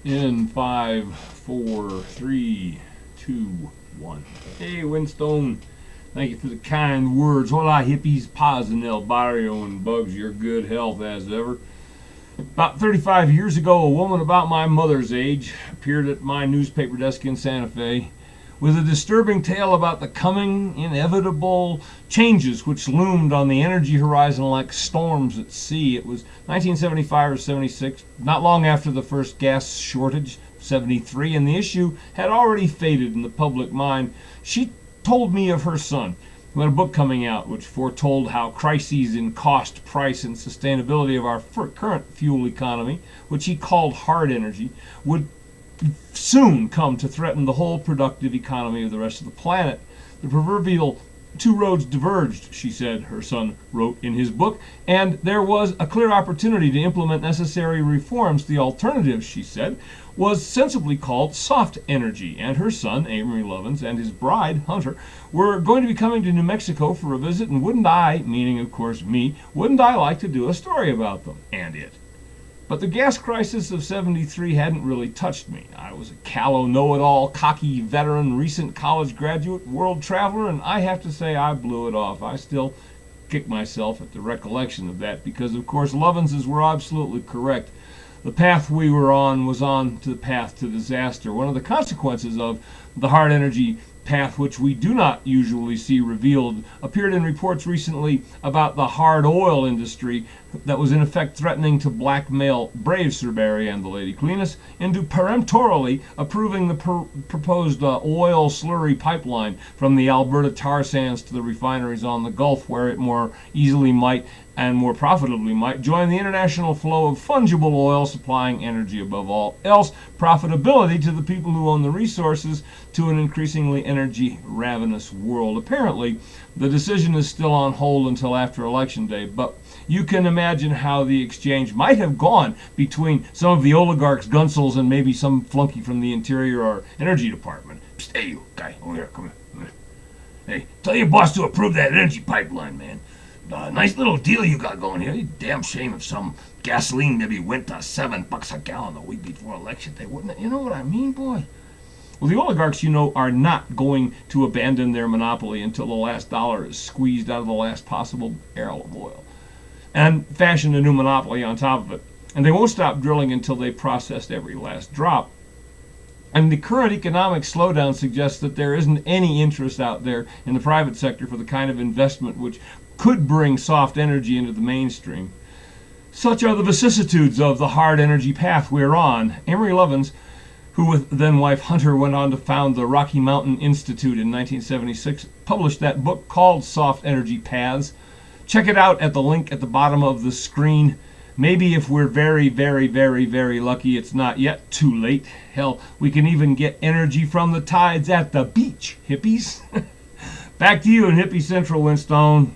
In 5, 4, 3, 2, 1. Hey, Winstone. Thank you for the kind words. Hola, hippies, paz en el barrio, and bugs your good health as ever. About 35 years ago, a woman about my mother's age appeared at my newspaper desk in Santa Fe with a disturbing tale about the coming, inevitable changes which loomed on the energy horizon like storms at sea. It was 1975 or 76, not long after the first gas shortage, 73, and the issue had already faded in the public mind. She told me of her son, who had a book coming out which foretold how crises in cost, price, and sustainability of our current fuel economy, which he called hard energy, would soon come to threaten the whole productive economy of the rest of the planet. The proverbial two roads diverged, she said, her son wrote in his book, and there was a clear opportunity to implement necessary reforms. The alternative, she said, was sensibly called soft energy, and her son, Amory Lovins, and his bride, Hunter, were going to be coming to New Mexico for a visit, and wouldn't I, meaning of course me, wouldn't I like to do a story about them, and it. But the gas crisis of 73 hadn't really touched me. I was a callow, know-it-all, cocky veteran, recent college graduate, world traveler, and I have to say I blew it off. I still kick myself at the recollection of that because, of course, Lovinses were absolutely correct. The path we were on was on to the path to disaster. One of the consequences of the hard energy path, which we do not usually see revealed, appeared in reports recently about the hard oil industry that was in effect threatening to blackmail brave Sir Barry and the Lady Cleanus into peremptorily approving the proposed oil slurry pipeline from the Alberta tar sands to the refineries on the Gulf, where it more easily might and more profitably might join the international flow of fungible oil supplying energy above all else, profitability to the people who own the resources to an increasingly energy ravenous world. Apparently, the decision is still on hold until after Election Day, but you can imagine how the exchange might have gone between some of the oligarchs, gunsels, and maybe some flunky from the Interior or Energy Department. Psst, hey, you guy, over here, come here. Hey, tell your boss to approve that energy pipeline, man. Nice little deal you got going here. Damn shame if some gasoline maybe went to $7 a gallon the week before election day, wouldn't it? You know what I mean, boy? Well, the oligarchs, you know, are not going to abandon their monopoly until the last dollar is squeezed out of the last possible barrel of oil and fashion a new monopoly on top of it. And they won't stop drilling until they've processed every last drop. And the current economic slowdown suggests that there isn't any interest out there in the private sector for the kind of investment which could bring soft energy into the mainstream. Such are the vicissitudes of the hard energy path we're on. Amory Lovins, who with then-wife Hunter went on to found the Rocky Mountain Institute in 1976, published that book called Soft Energy Paths. Check it out at the link at the bottom of the screen. Maybe if we're very, very, very, very lucky, it's not yet too late. Hell, we can even get energy from the tides at the beach, hippies. Back to you in Hippie Central, Winstone.